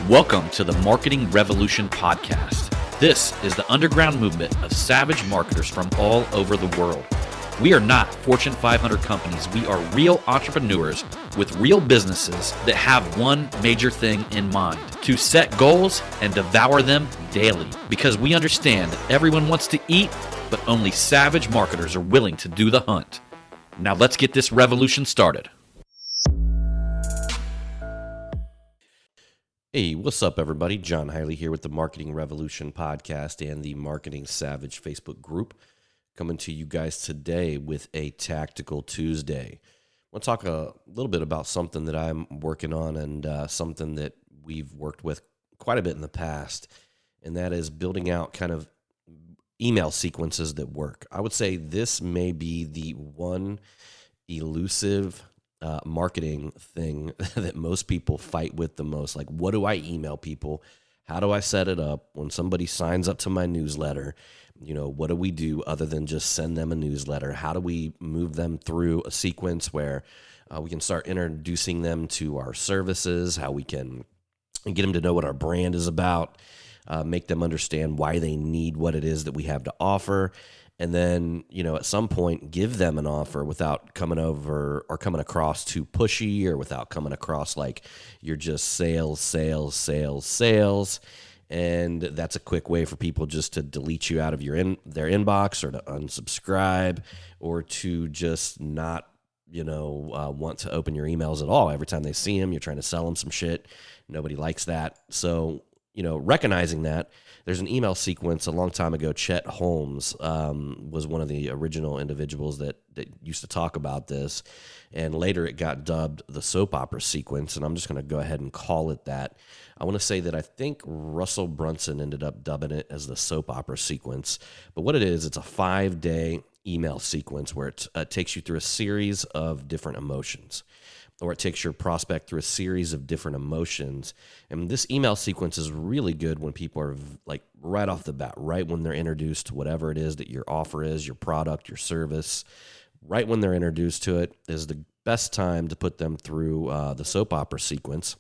Welcome to the Marketing Revolution Podcast. This is the underground movement of savage marketers from all over the world. We are not Fortune 500 companies. We are real entrepreneurs with real businesses that have one major thing in mind: to set goals and devour them daily. Because we understand everyone wants to eat, but only savage marketers are willing to do the hunt. Now let's get this revolution started. Hey, what's up, everybody? John Hiley here with the Marketing Revolution Podcast and the Marketing Savage Facebook group, coming to you guys today with a Tactical Tuesday. I want to talk a little bit about something that I'm working on and something that we've worked with quite a bit in the past, and that is building out kind of email sequences that work. I would say this may be the one elusive marketing thing that most people fight with the most. Like, what do I email people? How do I set it up? When somebody signs up to my newsletter, what do we do other than just send them a newsletter? How do we move them through a sequence where we can start introducing them to our services, how we can get them to know what our brand is about, make them understand why they need what it is that we have to offer, and then, at some point, give them an offer without coming over or coming across too pushy, or without coming across like you're just sales. And that's a quick way for people just to delete you out of their inbox, or to unsubscribe, or to just not, want to open your emails at all. Every time they see them, you're trying to sell them some shit. Nobody likes that. So, recognizing that, there's an email sequence a long time ago. Chet Holmes was one of the original individuals that used to talk about this, and later it got dubbed the soap opera sequence, and I'm just going to go ahead and call it that. I want to say that I think Russell Brunson ended up dubbing it as the soap opera sequence, but what it is, it's a 5-day email sequence where it takes you through a series of different emotions, or it takes your prospect through a series of different emotions. And this email sequence is really good when people are like right off the bat, right when they're introduced to whatever it is that your offer is, your product, your service. Right when they're introduced to it is the best time to put them through the soap opera sequence.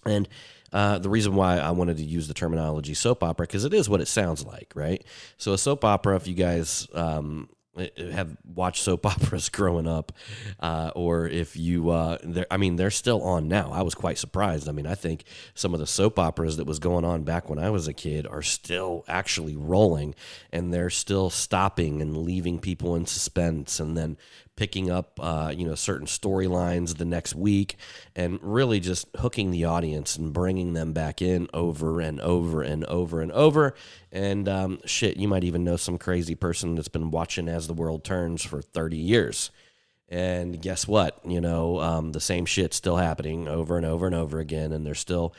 And the reason why I wanted to use the terminology soap opera, because it is what it sounds like, right? So a soap opera, if you guys have watched soap operas growing up, or if you, they're still on now. I was quite surprised. I think some of the soap operas that was going on back when I was a kid are still actually rolling, and they're still stopping and leaving people in suspense, and then picking up, certain storylines the next week, and really just hooking the audience and bringing them back in over and over and over and over. And you might even know some crazy person that's been watching As the World Turns for 30 years. And guess what? The same shit's still happening over and over and over again, and they're still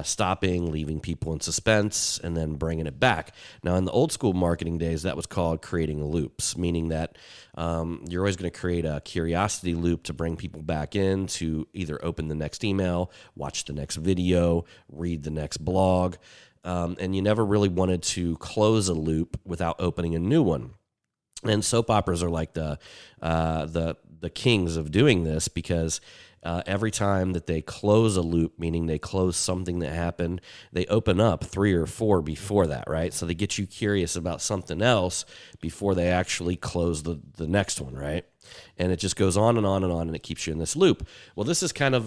stopping, leaving people in suspense, and then bringing it back. Now, in the old school marketing days, that was called creating loops, meaning that you're always going to create a curiosity loop to bring people back in to either open the next email, watch the next video, read the next blog, and you never really wanted to close a loop without opening a new one. And soap operas are like the kings of doing this, because every time that they close a loop, meaning they close something that happened, they open up 3 or 4 before that, right? So they get you curious about something else before they actually close the next one, right? And it just goes on and on and on, and it keeps you in this loop. Well, this is kind of,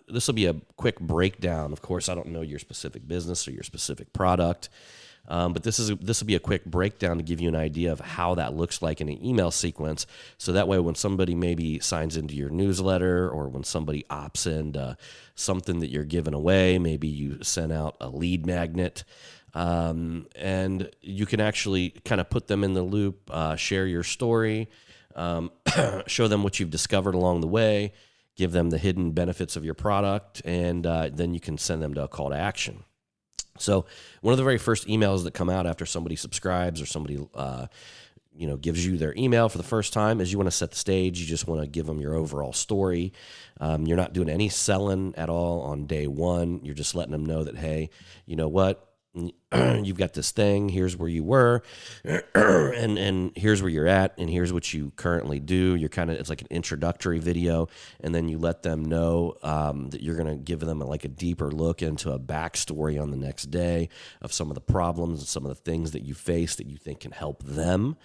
this will be a quick breakdown. Of course, I don't know your specific business or your specific product, but this will be a quick breakdown to give you an idea of how that looks like in an email sequence. So that way, when somebody maybe signs into your newsletter, or when somebody opts into something that you're giving away, maybe you send out a lead magnet, and you can actually kind of put them in the loop, share your story, show them what you've discovered along the way, give them the hidden benefits of your product, and then you can send them to a call to action. So one of the very first emails that come out after somebody subscribes, or somebody gives you their email for the first time, is you want to set the stage. You just want to give them your overall story. You're not doing any selling at all on day one. You're just letting them know that, hey, you know what? you've got this thing, here's where you were, and here's where you're at, and here's what you currently do. It's like an introductory video, and then you let them know that you're going to give them a deeper look into a backstory on the next day of some of the problems and some of the things that you face that you think can help them.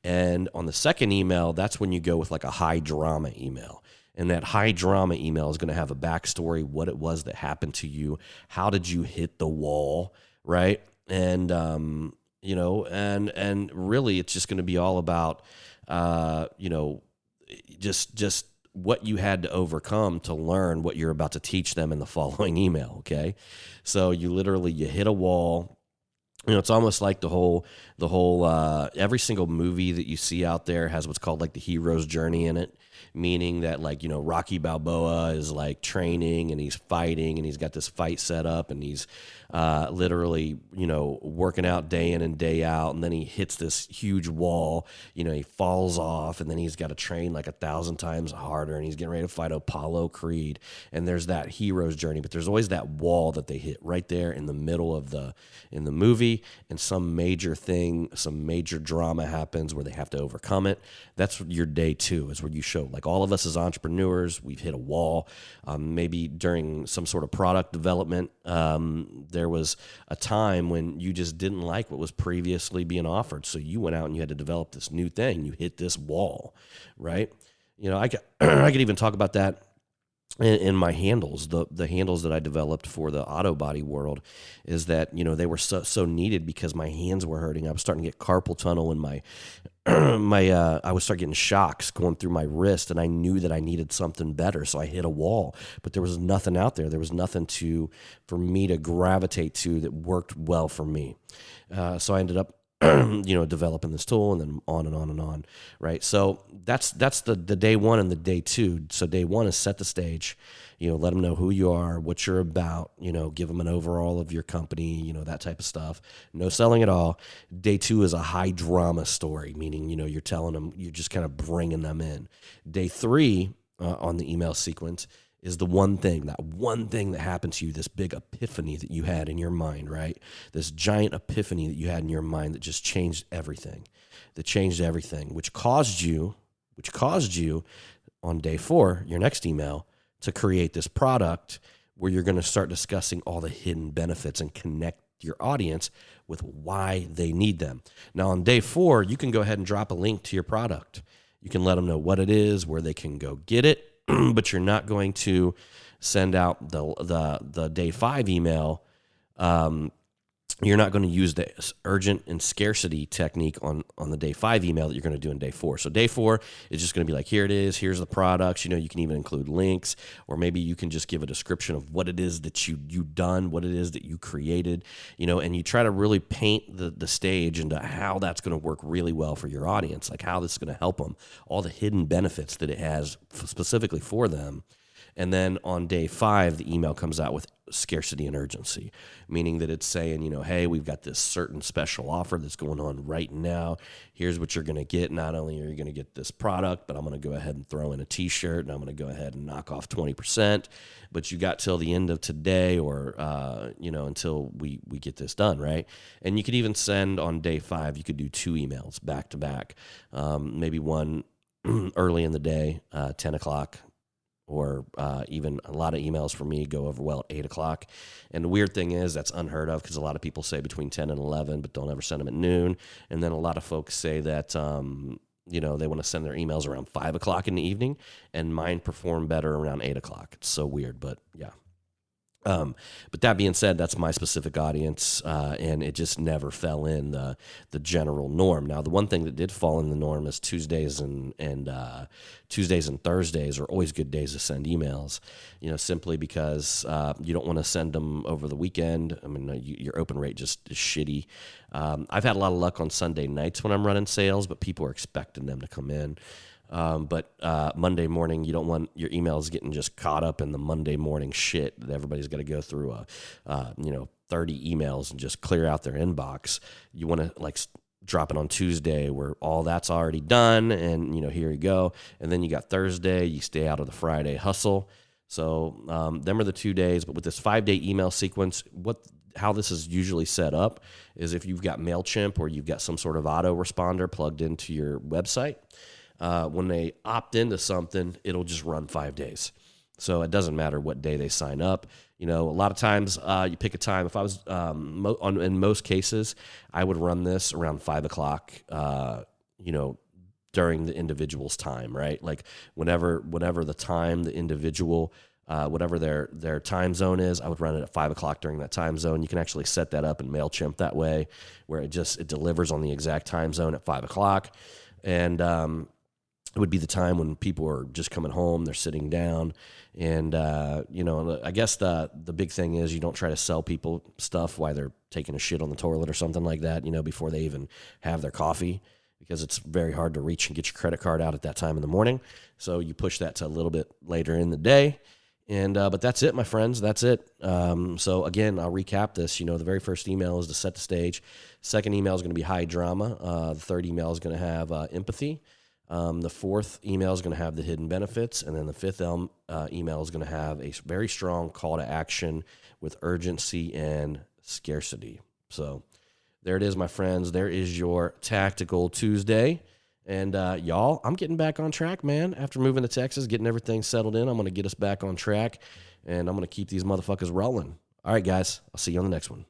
And on the second email, that's when you go with like a high drama email. And that high drama email is going to have a backstory, what it was that happened to you, how did you hit the wall, right? And and really, it's just going to be all about just what you had to overcome to learn what you're about to teach them in the following email. Okay, so you hit a wall. It's almost like the whole every single movie that you see out there has what's called like the hero's journey in it, meaning that Rocky Balboa is like training and he's fighting and he's got this fight set up and he's literally working out day in and day out, and then he hits this huge wall, he falls off, and then he's got to train like 1,000 times harder, and he's getting ready to fight Apollo Creed, and there's that hero's journey, but there's always that wall that they hit right there in the middle of in the movie, and some major drama happens where they have to overcome it. That's your day 2, is where you show, like, all of us as entrepreneurs, we've hit a wall. Maybe during some sort of product development, there was a time when you just didn't like what was previously being offered, so you went out and you had to develop this new thing. You hit this wall, right? I could even talk about that in my handles. The handles that I developed for the auto body world is that they were so needed because my hands were hurting. I was starting to get carpal tunnel in my I would start getting shocks going through my wrist, and I knew that I needed something better, so I hit a wall. But there was nothing out there. There was nothing for me to gravitate to that worked well for me. So I ended up developing this tool, and then on and on and on, right? So that's the day 1 and the day 2. So day 1 is set the stage, let them know who you are, what you're about, give them an overall of your company, that type of stuff. No selling at all. Day 2 is a high drama story, meaning, you're telling them, you're just kind of bringing them in. Day 3 on the email sequence is that one thing that happened to you, this big epiphany that you had in your mind, right? This giant epiphany that you had in your mind that just changed everything, which caused you on day 4, your next email, to create this product where you're going to start discussing all the hidden benefits and connect your audience with why they need them. Now on day 4, you can go ahead and drop a link to your product. You can let them know what it is, where they can go get it, but you're not going to send out the day 5 email. You're not going to use the urgent and scarcity technique on the day 5 email that you're going to do in day 4. So day 4 is just going to be like, here it is, here's the products. You can even include links, or maybe you can just give a description of what it is that you've done, what it is that you created, and you try to really paint the stage into how that's going to work really well for your audience, like how this is going to help them, all the hidden benefits that it has specifically for them. And then on day 5, the email comes out with scarcity and urgency, meaning that it's saying, hey, we've got this certain special offer that's going on right now. Here's what you're going to get. Not only are you going to get this product, but I'm going to go ahead and throw in a t-shirt, and I'm going to go ahead and knock off 20%. But you got till the end of today, or, until we get this done, right? And you could even send on day 5, you could do 2 emails back to back, maybe one early in the day, 10 o'clock, or even a lot of emails for me go over well at 8 o'clock. And the weird thing is that's unheard of, because a lot of people say between 10 and 11, but don't ever send them at noon. And then a lot of folks say that, they want to send their emails around 5 o'clock in the evening, and mine perform better around 8 o'clock. It's so weird, but yeah. But that being said, that's my specific audience, and it just never fell in the general norm. Now, the one thing that did fall in the norm is Tuesdays and Thursdays are always good days to send emails, simply because you don't want to send them over the weekend. I mean, your open rate just is shitty. I've had a lot of luck on Sunday nights when I'm running sales, but people are expecting them to come in. But Monday morning, you don't want your emails getting just caught up in the Monday morning shit that everybody's got to go through 30 emails and just clear out their inbox. You want to drop it on Tuesday where all that's already done, and here you go. And then you got Thursday, you stay out of the Friday hustle. So them are the 2 days. But with this 5-day email sequence, how this is usually set up is if you've got MailChimp or you've got some sort of autoresponder plugged into your website, when they opt into something, it'll just run 5 days. So it doesn't matter what day they sign up. A lot of times you pick a time. If I was in most cases, I would run this around 5 o'clock. During the individual's time, right? Like whenever the time the individual, whatever their time zone is, I would run it at 5 o'clock during that time zone. You can actually set that up in MailChimp that way, where it delivers on the exact time zone at 5 o'clock, and it would be the time when people are just coming home, they're sitting down, and I guess the big thing is you don't try to sell people stuff while they're taking a shit on the toilet or something like that, before they even have their coffee, because it's very hard to reach and get your credit card out at that time in the morning. So you push that to a little bit later in the day. And but that's it, my friends. That's it. So again, I'll recap this. The very first email is to set the stage. Second email is going to be high drama. The third email is going to have empathy. The fourth email is going to have the hidden benefits. And then the fifth email is going to have a very strong call to action with urgency and scarcity. So there it is, my friends. There is your Tactical Tuesday. And y'all, I'm getting back on track, man. After moving to Texas, getting everything settled in, I'm going to get us back on track, and I'm going to keep these motherfuckers rolling. All right, guys, I'll see you on the next one.